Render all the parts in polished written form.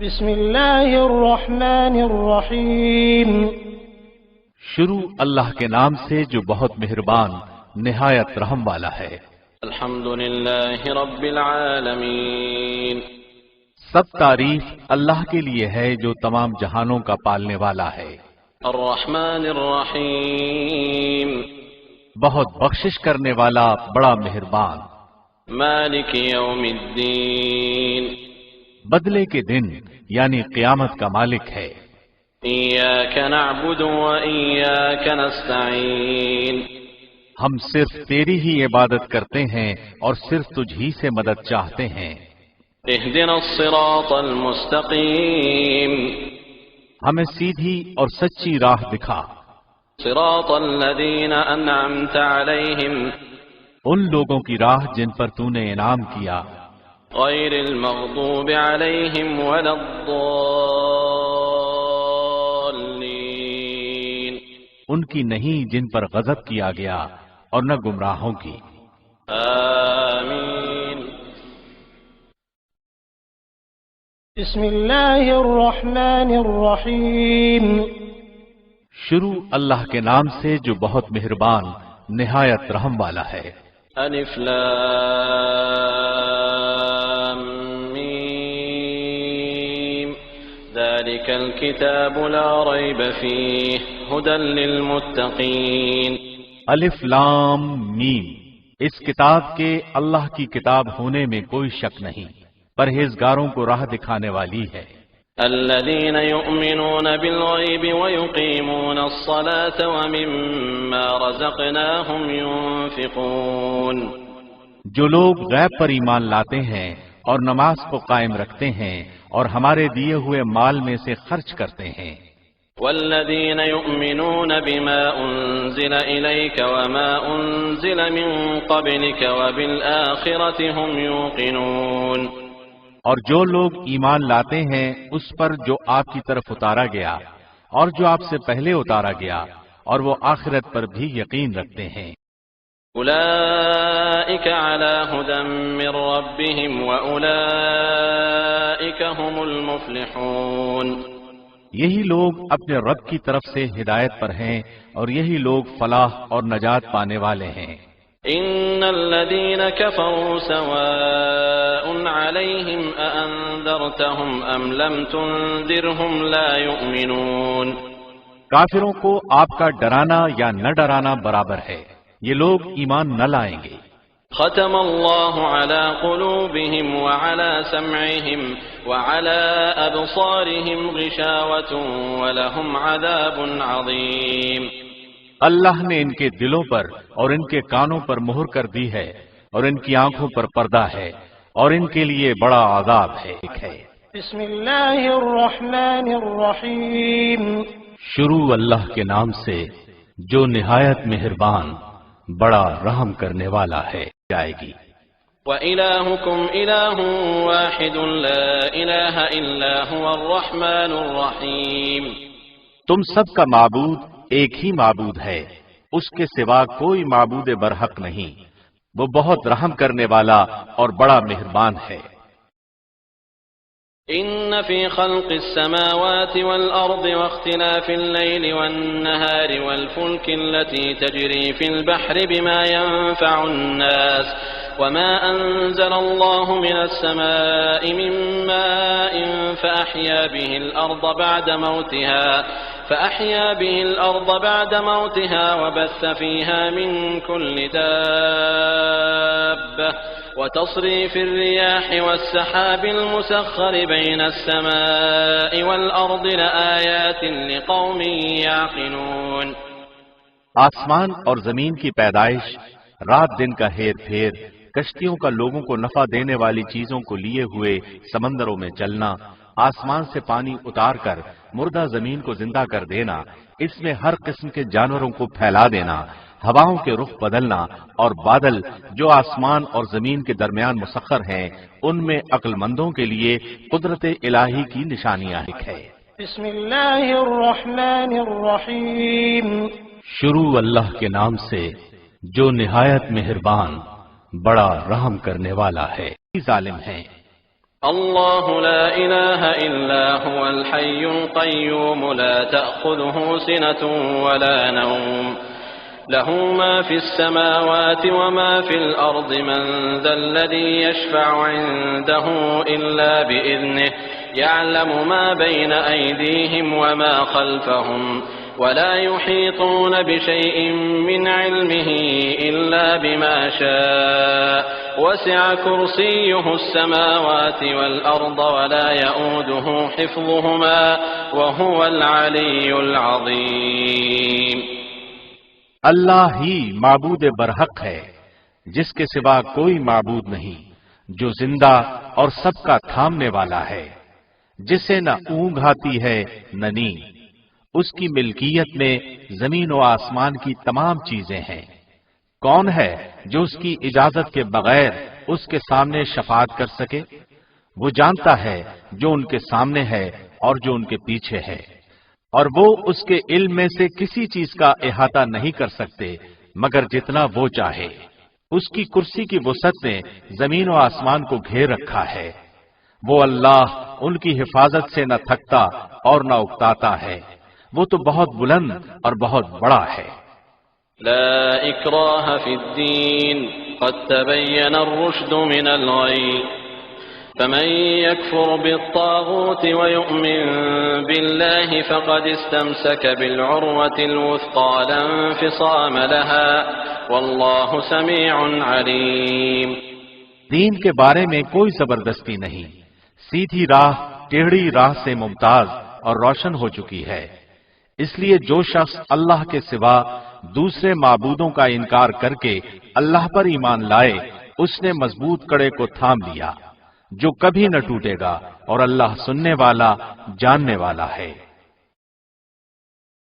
بسم اللہ الرحمن الرحیم۔ شروع اللہ کے نام سے جو بہت مہربان نہایت رحم والا ہے۔ الحمد للہ رب العالمین۔ سب تعریف اللہ کے لیے ہے جو تمام جہانوں کا پالنے والا ہے۔ الرحمن الرحیم۔ بہت بخشش کرنے والا بڑا مہربان۔ مالک یوم الدین۔ بدلے کے دن یعنی قیامت کا مالک ہے۔ ایاک نعبد و ایاک نستعین۔ ہم صرف تیری ہی عبادت کرتے ہیں اور صرف تجھ ہی سے مدد چاہتے ہیں۔ اہدنا الصراط المستقیم۔ ہمیں سیدھی اور سچی راہ دکھا۔ صراط الذین انعمت علیہم۔ ان لوگوں کی راہ جن پر تو نے انعام کیا۔ غیر المغضوب علیہم ولا الضالین۔ ان کی نہیں جن پر غضب کیا گیا اور نہ گمراہوں کی۔ آمین۔ بسم اللہ الرحمن الرحیم۔ شروع اللہ کے نام سے جو بہت مہربان نہایت رحم والا ہے۔ الف لام میم۔ ذلك الكتاب لا ریب فیہ ھدی للمتقین۔ الف لام میم، اس کتاب کے اللہ کی کتاب ہونے میں کوئی شک نہیں، پرہیزگاروں کو راہ دکھانے والی ہے۔ الذين يؤمنون بالغيب ويقيمون الصلاة ومما رزقناهم ينفقون۔ جو لوگ غیب پر ایمان لاتے ہیں اور نماز کو قائم رکھتے ہیں اور ہمارے دیے ہوئے مال میں سے خرچ کرتے ہیں۔ والذين يؤمنون بما أنزل إليك وما أنزل من قبلك وبالآخرة هم يوقنون۔ اور جو لوگ ایمان لاتے ہیں اس پر جو آپ کی طرف اتارا گیا اور جو آپ سے پہلے اتارا گیا اور وہ آخرت پر بھی یقین رکھتے ہیں۔ أولئك على هدى من ربهم وأولئك هم المفلحون۔ یہی لوگ اپنے رب کی طرف سے ہدایت پر ہیں اور یہی لوگ فلاح اور نجات پانے والے ہیں۔ ان الذين كفروا سواء عليهم أأنذرتهم ام لم تنذرهم لا يؤمنون۔ کافروں کو آپ کا ڈرانا یا نہ ڈرانا برابر ہے، یہ لوگ ایمان نہ لائیں گے۔ ختم اللہ على قلوبهم وعلى سمعهم وعلى أبصارهم غشاوة ولهم عذاب عظيم۔ اللہ نے ان کے دلوں پر اور ان کے کانوں پر مہر کر دی ہے اور ان کی آنکھوں پر پردہ ہے اور ان کے لیے بڑا عذاب ہے۔ بسم اللہ الرحمن الرحیم۔ شروع اللہ کے نام سے جو نہایت مہربان بڑا رحم کرنے والا ہے۔ جائے گی۔ وَإِلَٰهُكُمْ إِلَٰهٌ وَاحِدٌ لَا إِلَٰهَ إِلَّا هُوَ الرَّحْمَٰنُ الرَّحِيمُ۔ تم سب کا معبود ایک ہی معبود ہے، اس کے سوا کوئی معبود برحق نہیں، وہ بہت رحم کرنے والا اور بڑا مہربان ہے۔ إن في خلق السماوات والأرض واختلاف الليل والنهار والفلك التي تجري في البحر بما ينفع الناس وما أنزل الله من السماء من ماء فأحيا به الأرض بعد موتها وبث فيها من كل دابة وتصريف الرياح والسحاب المسخر بين السماء والأرض لآيات لقوم يعقلون۔ آسمان اور زمین کی پیدائش، رات دن کا ہیر پھیر، کشتیوں کا لوگوں کو نفع دینے والی چیزوں کو لیے ہوئے سمندروں میں چلنا، آسمان سے پانی اتار کر مردہ زمین کو زندہ کر دینا، اس میں ہر قسم کے جانوروں کو پھیلا دینا، ہواؤں کے رخ بدلنا اور بادل جو آسمان اور زمین کے درمیان مسخر ہیں، ان میں عقل مندوں کے لیے قدرت الہی کی نشانیاں ہے۔ بسم اللہ الرحمن الرحیم۔ شروع اللہ کے نام سے جو نہایت مہربان بڑا رحم کرنے والا ہے۔ ظالم ہیں۔ الله لا إله إلا هو الحي القيوم لا تأخذه سنة ولا نوم له ما في السماوات وما في الأرض من ذا الذي يشفع عنده إلا بإذنه يعلم ما بين أيديهم وما خلفهم ولا يحيطون بشيء من علمه إلا بما شاء وسع كرسيه السماوات والأرض ولا يؤوده حفظهما وهو العلي العظيم. اللہ ہی معبود برحق ہے، جس کے سوا کوئی معبود نہیں، جو زندہ اور سب کا تھامنے والا ہے، جسے نہ اونگ آتی ہے نہ نیند. اس کی ملکیت میں زمین و آسمان کی تمام چیزیں ہیں. کون ہے جو اس کی اجازت کے بغیر اس کے سامنے شفاعت کر سکے؟ وہ جانتا ہے جو ان کے سامنے ہے اور جو ان کے پیچھے ہے، اور وہ اس کے علم میں سے کسی چیز کا احاطہ نہیں کر سکتے مگر جتنا وہ چاہے. اس کی کرسی کی وسعت نے زمین و آسمان کو گھیر رکھا ہے. وہ اللہ ان کی حفاظت سے نہ تھکتا اور نہ اکتاتا ہے. وہ تو بہت بلند اور بہت بڑا ہے. لا إكراه في الدين قد تبين الرشد من الغي فمن يكفر بالطاغوت ويؤمن بالله فقد استمسك بالعروة الوثقى لا انفصام لها والله سميع عليم. دین کے بارے میں کوئی زبردستی نہیں، سیدھی راہ ٹیڑھی راہ سے ممتاز اور روشن ہو چکی ہے. اس لیے جو شخص اللہ کے سوا دوسرے معبودوں کا انکار کر کے اللہ پر ایمان لائے، اس نے مضبوط کڑے کو تھام لیا جو کبھی نہ ٹوٹے گا، اور اللہ سننے والا جاننے والا ہے.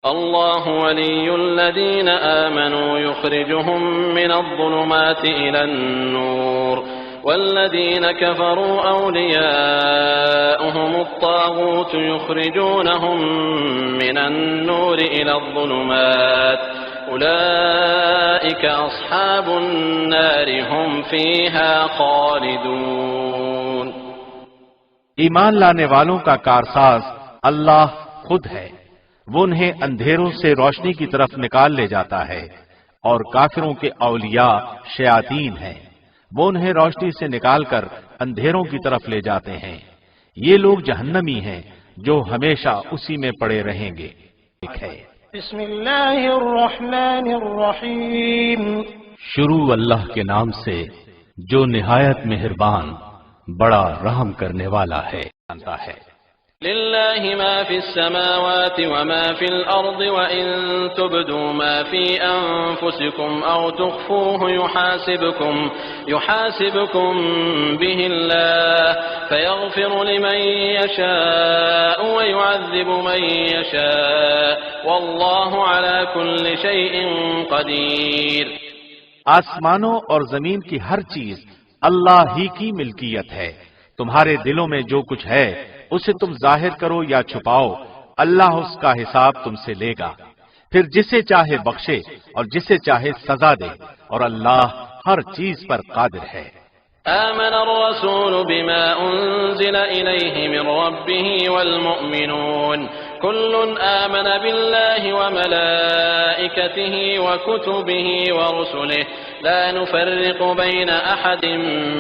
اللہ ولی الذین آمنوا یخرجهم من الظلمات الى النور والذین كفروا أولياؤهم الطاغوت يخرجونهم من النور إلى الظلمات أولئك أصحاب النار هم فيها خالدون. ایمان لانے والوں کا کارساز اللہ خود ہے. وہ انہیں اندھیروں سے روشنی کی طرف نکال لے جاتا ہے، اور کافروں کے اولیاء شیاطین ہیں. وہ انہیں روشنی سے نکال کر اندھیروں کی طرف لے جاتے ہیں. یہ لوگ جہنمی ہیں جو ہمیشہ اسی میں پڑے رہیں گے. بسم اللہ الرحمن الرحیم. شروع اللہ کے نام سے جو نہایت مہربان بڑا رحم کرنے والا ہے. للہ ما فی السماوات وما فی الارض وان تبدوا ما فی انفسکم او تخفوه يحاسبكم به اللہ فيغفر لمن يشاء ويعذب من يشاء واللہ على كل شيء قدیر. آسمانوں اور زمین کی ہر چیز اللہ ہی کی ملکیت ہے. تمہارے دلوں میں جو کچھ ہے اسے تم ظاہر کرو یا چھپاؤ، اللہ اس کا حساب تم سے لے گا. پھر جسے چاہے بخشے اور جسے چاہے سزا دے، اور اللہ ہر چیز پر قادر ہے. آمن الرسول بما انزل الیہ من ربہ والمؤمنون كل آمن بالله وملائكته وكتبه ورسله لا نفرق بين أحد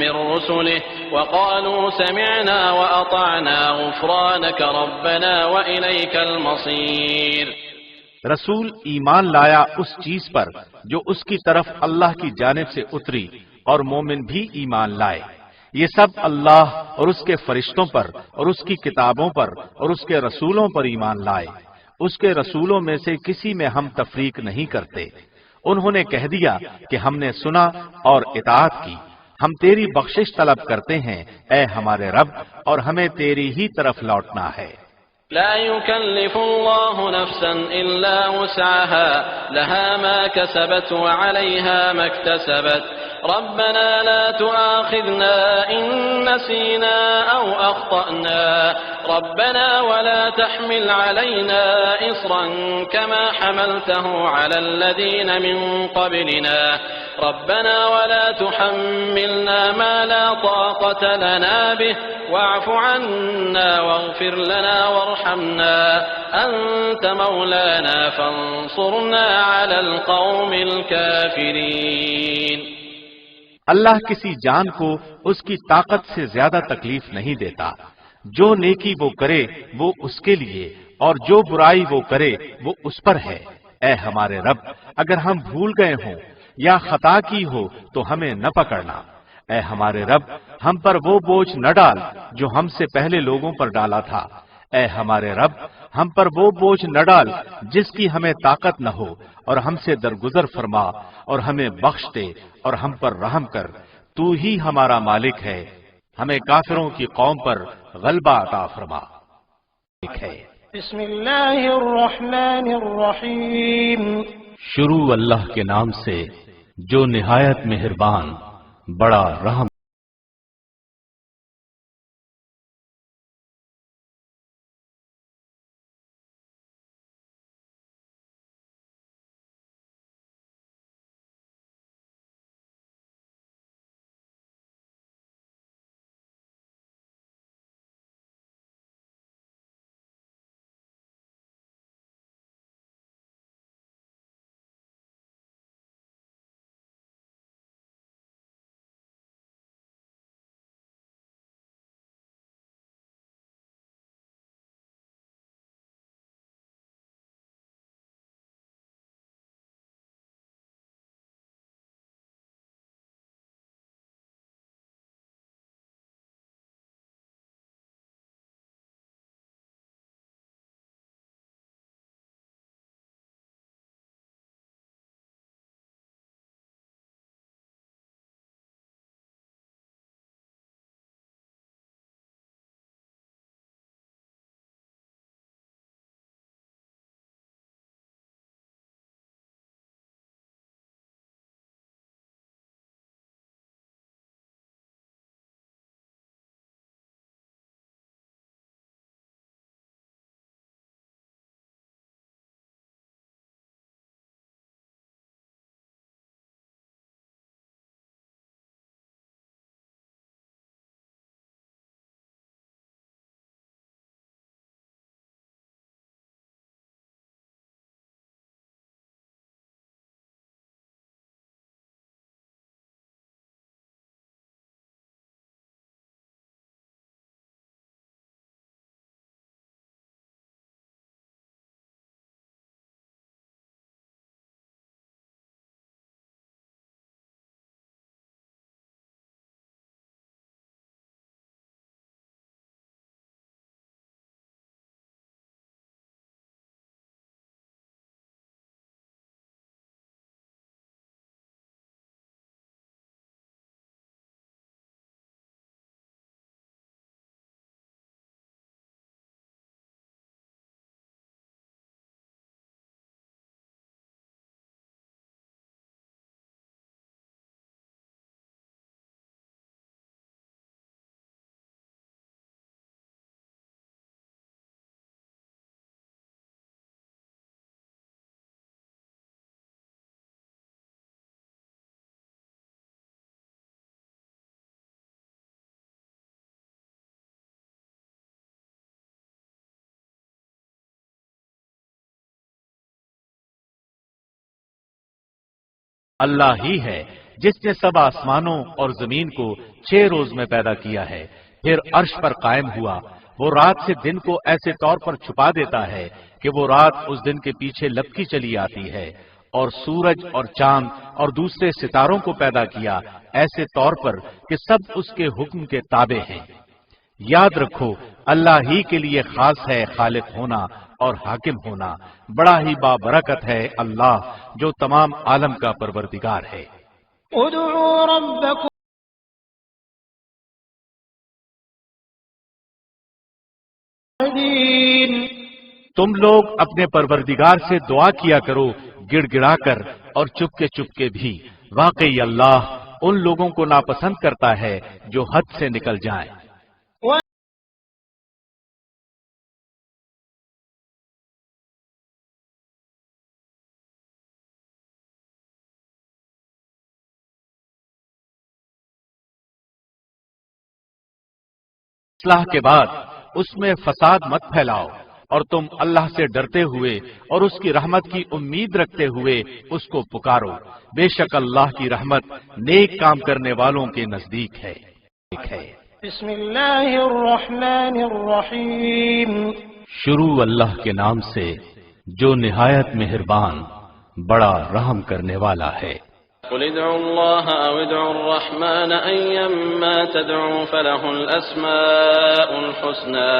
من رسله وقالوا سمعنا وأطعنا غفرانك ربنا وإليك المصير. رسول ایمان لایا اس چیز پر جو اس کی طرف اللہ کی جانب سے اتری، اور مومن بھی ایمان لائے. یہ سب اللہ اور اس کے فرشتوں پر اور اس کی کتابوں پر اور اس کے رسولوں پر ایمان لائے. اس کے رسولوں میں سے کسی میں ہم تفریق نہیں کرتے. انہوں نے کہہ دیا کہ ہم نے سنا اور اطاعت کی. ہم تیری بخشش طلب کرتے ہیں اے ہمارے رب، اور ہمیں تیری ہی طرف لوٹنا ہے. لا يكلف الله نفسا إلا وسعها لها ما كسبت وعليها ما اكتسبت ربنا لا تؤاخذنا إن نسينا أو أخطأنا ربنا ولا تحمل علينا إصرا كما حملته على الذين من قبلنا ربنا ولا تحملنا ما لا طاقة لنا به واعف عنا واغفر لنا وارحمنا أنت مولانا فانصرنا على القوم الكافرين۔ اللہ کسی جان کو اس کی طاقت سے زیادہ تکلیف نہیں دیتا، جو نیکی وہ کرے وہ اس کے لیے اور جو برائی وہ کرے وہ اس پر ہے۔ اے ہمارے رب، اگر ہم بھول گئے ہوں یا خطا کی ہو تو ہمیں نہ پکڑنا۔ اے ہمارے رب، ہم پر وہ بوجھ نہ ڈال جو ہم سے پہلے لوگوں پر ڈالا تھا۔ اے ہمارے رب، ہم پر وہ بوجھ نہ ڈال جس کی ہمیں طاقت نہ ہو، اور ہم سے درگزر فرما اور ہمیں بخش دے اور ہم پر رحم کر۔ تو ہی ہمارا مالک ہے، ہمیں کافروں کی قوم پر غلبہ عطا فرما۔ بسم اللہ الرحمن الرحیم۔ شروع اللہ کے نام سے جو نہایت مہربان بڑا رحم۔ اللہ ہی ہے جس نے سب آسمانوں اور زمین کو 6 روز میں پیدا کیا ہے، پھر عرش پر قائم ہوا۔ وہ رات سے دن کو ایسے طور پر چھپا دیتا ہے کہ وہ رات اس دن کے پیچھے لپکی چلی آتی ہے، اور سورج اور چاند اور دوسرے ستاروں کو پیدا کیا ایسے طور پر کہ سب اس کے حکم کے تابع ہیں۔ یاد رکھو اللہ ہی کے لیے خاص ہے خالق ہونا اور حاکم ہونا، بڑا ہی بابرکت ہے اللہ جو تمام عالم کا پروردگار ہے۔ ادعوا ربکم تم لوگ اپنے پروردگار سے دعا کیا کرو گڑ گڑا کر اور چپکے بھی، واقعی اللہ ان لوگوں کو ناپسند کرتا ہے جو حد سے نکل جائیں۔ اصلاح کے بعد اس میں فساد مت پھیلاؤ، اور تم اللہ سے ڈرتے ہوئے اور اس کی رحمت کی امید رکھتے ہوئے اس کو پکارو، بے شک اللہ کی رحمت نیک کام کرنے والوں کے نزدیک ہے۔ بسم اللہ الرحمن الرحیم، شروع اللہ کے نام سے جو نہایت مہربان بڑا رحم کرنے والا ہے۔ قل ادعوا الله أو ادعوا الرحمن أيما تدعوا فله الأسماء الحسنى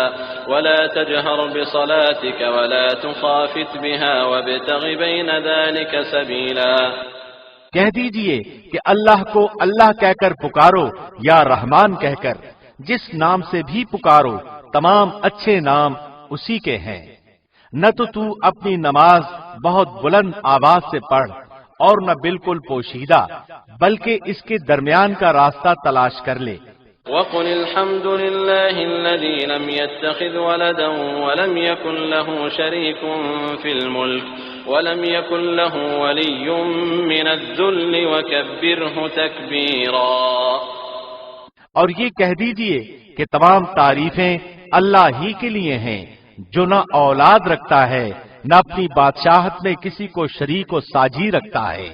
ولا تجهر بصلاتك ولا تخافت بها وابتغ بين ذلك سبيلا۔ کہہ دیجئے کہ اللہ کو اللہ کہہ کر پکارو یا رحمان کہہ کر، جس نام سے بھی پکارو تمام اچھے نام اسی کے ہیں۔ نہ تو اپنی نماز بہت بلند آواز سے پڑھ اور نہ بالکل پوشیدہ، بلکہ اس کے درمیان کا راستہ تلاش کر لے۔ وقل الحمد لله الذي لم يتخذ ولدا ولم يكن له شريك في الملك ولم يكن له ولي من الذل وكبره تكبيرا۔ اور یہ کہہ دیجئے کہ تمام تعریفیں اللہ ہی کے لیے ہیں جو نہ اولاد رکھتا ہے نہ اپنی بادشاہت میں کسی کو شریک و ساجی رکھتا ہے،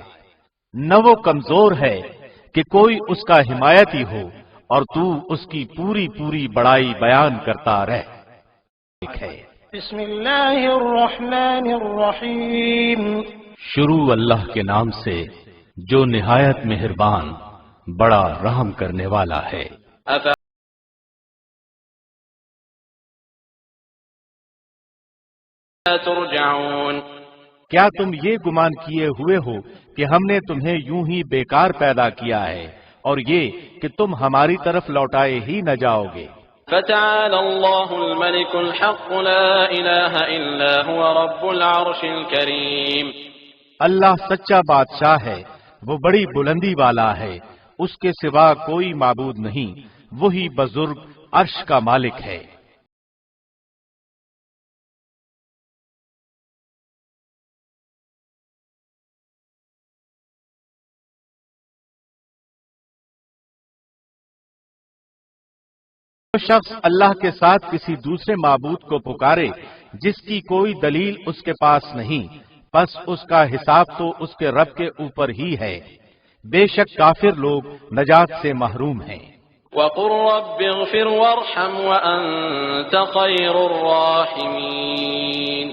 نہ وہ کمزور ہے کہ کوئی اس کا حمایتی ہو، اور تو اس کی پوری بڑائی بیان کرتا رہ۔ بسم اللہ الرحمن الرحیم، شروع اللہ کے نام سے جو نہایت مہربان بڑا رحم کرنے والا ہے۔ ترجعون، کیا تم یہ گمان کیے ہوئے ہو کہ ہم نے تمہیں یوں ہی بیکار پیدا کیا ہے اور یہ کہ تم ہماری طرف لوٹائے ہی نہ جاؤ گے؟ فتعالى الله الملك الحق لا إله إلا هو رب العرش الكريم۔ اللہ سچا بادشاہ ہے، وہ بڑی بلندی والا ہے، اس کے سوا کوئی معبود نہیں، وہی بزرگ عرش کا مالک ہے۔ جو شخص اللہ کے ساتھ کسی دوسرے معبود کو پکارے جس کی کوئی دلیل اس کے پاس نہیں، بس اس کا حساب تو اس کے رب کے اوپر ہی ہے، بے شک کافر لوگ نجات سے محروم ہیں۔ وقل رب اغفر وارحم وأنت خير الراحمين۔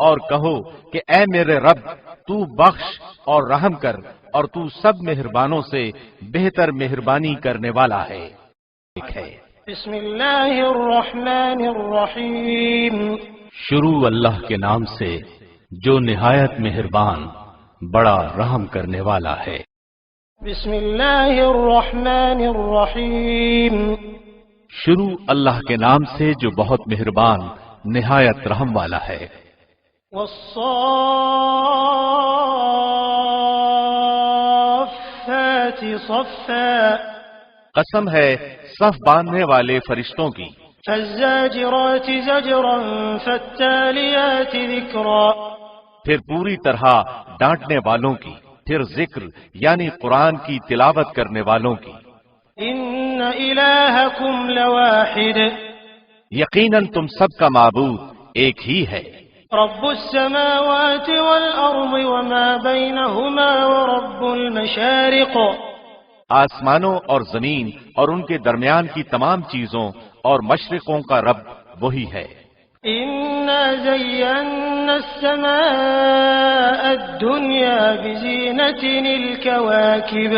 اور کہو کہ اے میرے رب تو بخش اور رحم کر، اور تو سب مہربانوں سے بہتر مہربانی کرنے والا ہے۔ بسم اللہ الرحمن الرحیم، شروع اللہ کے نام سے جو نہایت مہربان بڑا رحم کرنے والا ہے۔ بسم اللہ الرحمن الرحیم، شروع اللہ کے نام سے جو بہت مہربان نہایت رحم والا ہے۔ والصافات صفا، قسم ہے صف باندھنے والے فرشتوں کی۔ فالزاجرات زجرا فالتالیات ذکرا، پھر پوری طرح ڈانٹنے والوں کی، پھر ذکر یعنی قرآن کی تلاوت کرنے والوں کی۔ ان الہکم لواحد، یقیناً تم سب کا معبود ایک ہی ہے۔ رب السماوات والارض وما بینہما ورب المشارق، آسمانوں اور زمین اور ان کے درمیان کی تمام چیزوں اور مشرقوں کا رب وہی ہے۔ انا زینا السماء الدنیا بزینۃ الکواکب،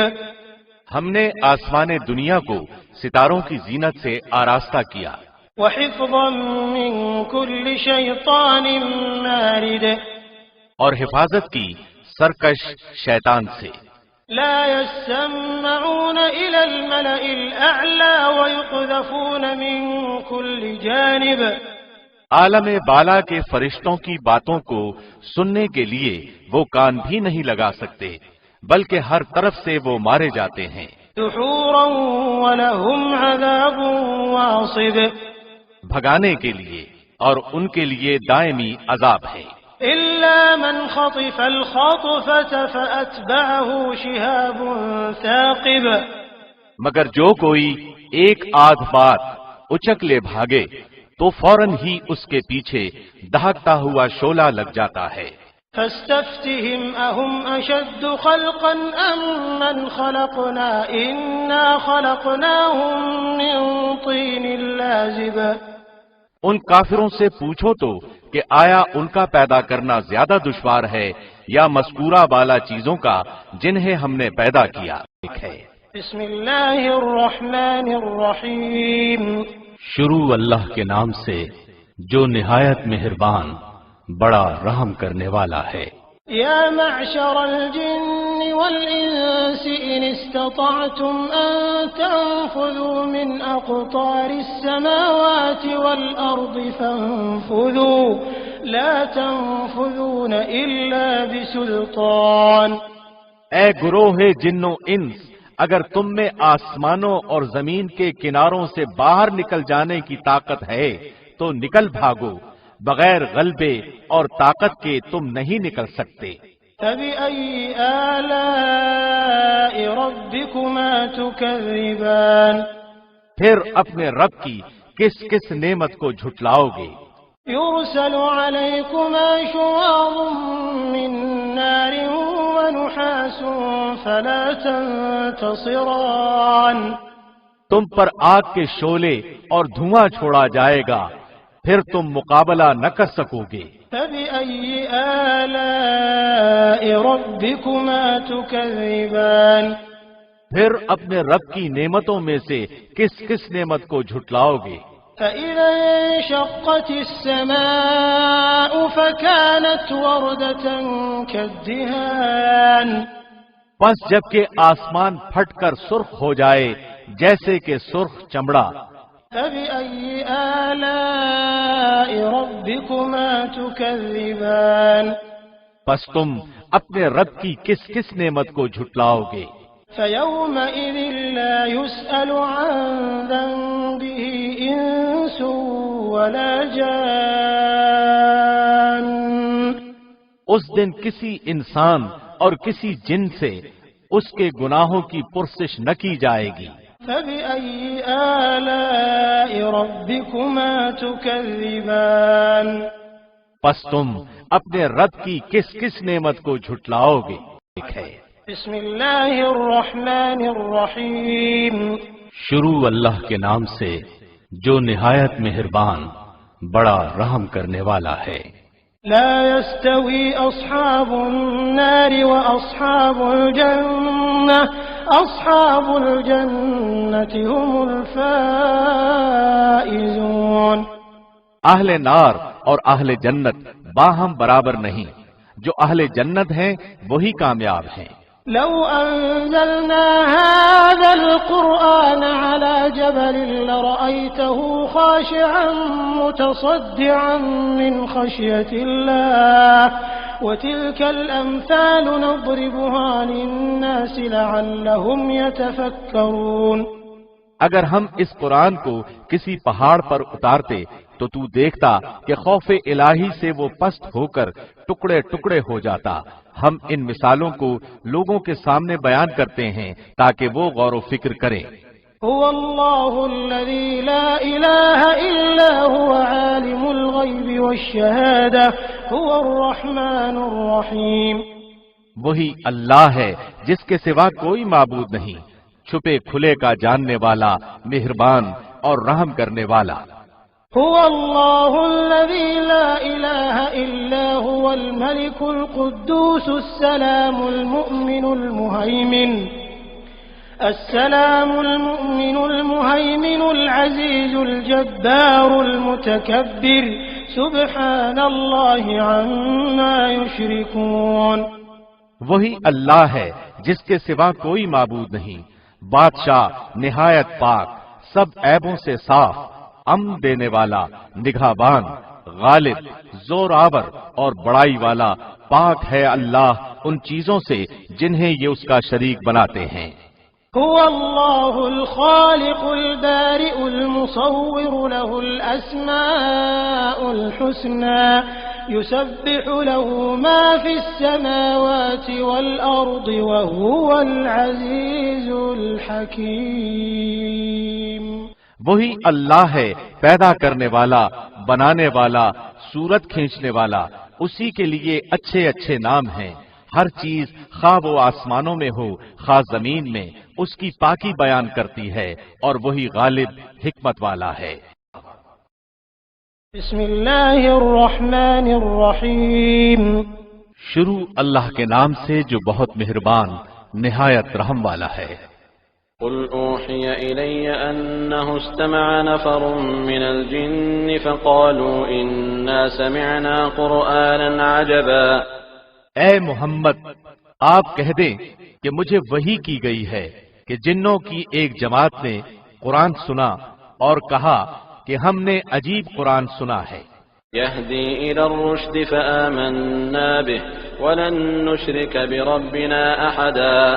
ہم نے آسمان دنیا کو ستاروں کی زینت سے آراستہ کیا۔ وحفظا من كل شیطان مارد، اور حفاظت کی سرکش شیطان سے۔ لا يسمعون إلى الملأ الأعلى ويقذفون من كل جانب، عالم بالا کے فرشتوں کی باتوں کو سننے کے لیے وہ کان بھی نہیں لگا سکتے، بلکہ ہر طرف سے وہ مارے جاتے ہیں۔ دحورا ولهم عذاب واصب، بھگانے کے لیے اور ان کے لیے دائمی عذاب ہے۔ إلا من خطف الخطفة فأتبعه شهاب ثاقب، مگر جو کوئی ایک آدھ بات اچک لے بھاگے تو فوراً ہی اس کے پیچھے دہکتا ہوا شعلہ لگ جاتا ہے۔ فاستفتهم أهم أشد خلقا أم من خلقنا إنا خلقناهم من طين لازب، ان کافروں سے پوچھو تو کہ آیا ان کا پیدا کرنا زیادہ دشوار ہے یا مذکورہ والا چیزوں کا جنہیں ہم نے پیدا کیا ہے۔ بسم اللہ الرحمن الرحیم، شروع اللہ کے نام سے جو نہایت مہربان بڑا رحم کرنے والا ہے۔ یا معشر الجن والانس ان استطعتم ان تنفذوا من اقطار السماوات والارض فانفذوا لا تنفذون الا بسلطان۔ اے گروہ جنوں انس، اگر تم میں آسمانوں اور زمین کے کناروں سے باہر نکل جانے کی طاقت ہے تو نکل بھاگو، بغیر غلبے اور طاقت کے تم نہیں نکل سکتے۔ فبأي آلاء ربكما تكذبان، پھر اپنے رب کی کس کس نعمت کو جھٹلاؤ گے؟ يرسل عليكما شواظ من نار ونحاس فلا تنتصران، تم پر آگ کے شعلے اور دھواں چھوڑا جائے گا، پھر تم مقابلہ نہ کر سکو گے۔ فبأي آلاء ربكما تكذبان، پھر اپنے رب کی نعمتوں میں سے کس کس نعمت کو جھٹلاؤ گے؟ فإذا انشقت السماء فكانت وردة كالدهان، پس جب کہ آسمان پھٹ کر سرخ ہو جائے جیسے کہ سرخ چمڑا۔ فبأي آلاء ربكما تكذبان، پس تم اپنے رب کی کس کس نعمت کو جھٹلاؤ گے؟ فيومئذ لا يسأل عن ذنبه إنس ولا جان، اس دن کسی انسان اور کسی جن سے اس کے گناہوں کی پرسش نہ کی جائے گی۔ فبأي آلاء ربكما تكذبان، پس تم اپنے رب کی کس کس نعمت کو جھٹلاؤ گے؟ بسم اللہ الرحمن الرحیم، شروع اللہ کے نام سے جو نہایت مہربان بڑا رحم کرنے والا ہے۔ لا يستوي أصحاب النار وأصحاب الجنة، أصحاب الجنة هم الفائزون، اہل نار اور اہل جنت باہم برابر نہیں، جو اہل جنت ہیں وہی کامیاب ہیں۔ لو أنزلنا هذا القرآن على جبل لرأيته خاشعا متصدعا من خشية الله، وتلك الأمثال نضربها للناس لعلهم يتفكرون۔ اگر ہم اس قرآن کو کسی پہاڑ پر اتارتے تو تو دیکھتا کہ خوف الہی سے وہ پست ہو کر ٹکڑے ٹکڑے ہو جاتا۔ ہم ان مثالوں کو لوگوں کے سامنے بیان کرتے ہیں تاکہ وہ غور و فکر کریں۔ هو اللہ الذی لا الہ الا هو عالم الغیب والشہادہ هو الرحمن الرحیم، وہی اللہ ہے جس کے سوا کوئی معبود نہیں، چھپے کھلے کا جاننے والا، مہربان اور رحم کرنے والا۔ هو اللہ الذی لا الہ الا هو الملک القدوس السلام المؤمن المهيمن العزيز الجبار المتكبر سبحان اللہ عما يشركون۔ وہی اللہ ہے جس کے سوا کوئی معبود نہیں، بادشاہ نہایت پاک، سب عیبوں سے صاف، امن دینے والا، نگہبان، غالب، زور آور اور بڑائی والا، پاک ہے اللہ ان چیزوں سے جنہیں یہ اس کا شریک بناتے ہیں۔ هو الله الخالق البارئ المصور له الأسماء الحسنى يسبح له ما في السماوات والأرض وهو العزيز الحكيم۔ وہی اللہ ہے پیدا کرنے والا، بنانے والا، صورت کھینچنے والا، اسی کے لیے اچھے اچھے نام ہیں۔ ہر چیز خواہ وہ آسمانوں میں ہو خواہ زمین میں اس کی پاکی بیان کرتی ہے، اور وہی غالب حکمت والا ہے۔ بسم اللہ الرحمن الرحیم۔ شروع اللہ کے نام سے جو بہت مہربان نہایت رحم والا ہے۔ قل اوحی الی انہ استمع نفر من الجن فقالوا انا سمعنا قرآنا عجبا۔ اے محمد، آپ کہہ دیں کہ مجھے وحی کی گئی ہے کہ جنوں کی ایک جماعت نے قرآن سنا اور کہا کہ ہم نے عجیب قرآن سنا ہے۔ یہدی الی الرشد فآمنا به ولن نشرک بربنا احدا۔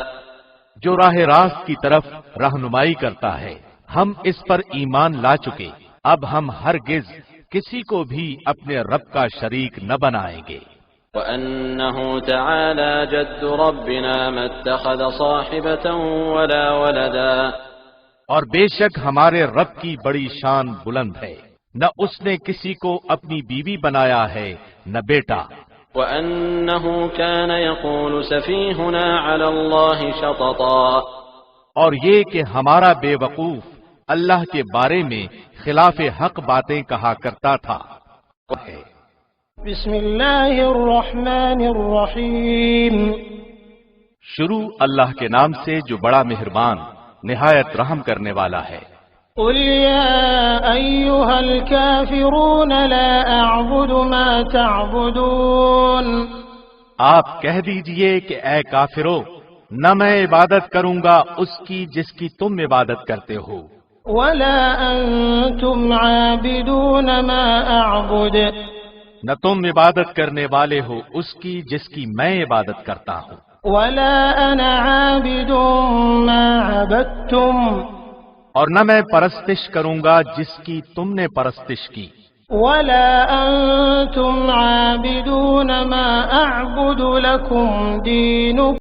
جو راہ راست کی طرف رہنمائی کرتا ہے، ہم اس پر ایمان لا چکے، اب ہم ہرگز کسی کو بھی اپنے رب کا شریک نہ بنائیں گے۔ وَأَنَّهُ تَعَالَى جَدُّ رَبِّنَا مَا اتَّخَذَ صَاحِبَةً وَلَا وَلَدًا۔ اور بے شک ہمارے رب کی بڑی شان بلند ہے، نہ اس نے کسی کو اپنی بیوی بنایا ہے نہ بیٹا۔ وَأَنَّهُ كَانَ يَقُولُ سَفِيهُنَا عَلَى اللَّهِ شَطَطًا۔ اور یہ کہ ہمارا بے وقوف اللہ کے بارے میں خلاف حق باتیں کہا کرتا تھا۔ بسم اللہ الرحمن الرحیم۔ شروع اللہ کے نام سے جو بڑا مہربان نہایت رحم کرنے والا ہے۔ قل یا ایھا الکافرون لا اعبد ما تعبدون۔ آپ کہہ دیجئے کہ اے کافرو، نہ میں عبادت کروں گا اس کی جس کی تم عبادت کرتے ہو، ولا انتم عابدون ما اعبد۔ نہ تم عبادت کرنے والے ہو اس کی جس کی میں عبادت کرتا ہوں، ولا انا عابد ما عبدتم۔ اور نہ میں پرستش کروں گا جس کی تم نے پرستش کی، ولا انتم عابدون ما اعبد لكم دینکم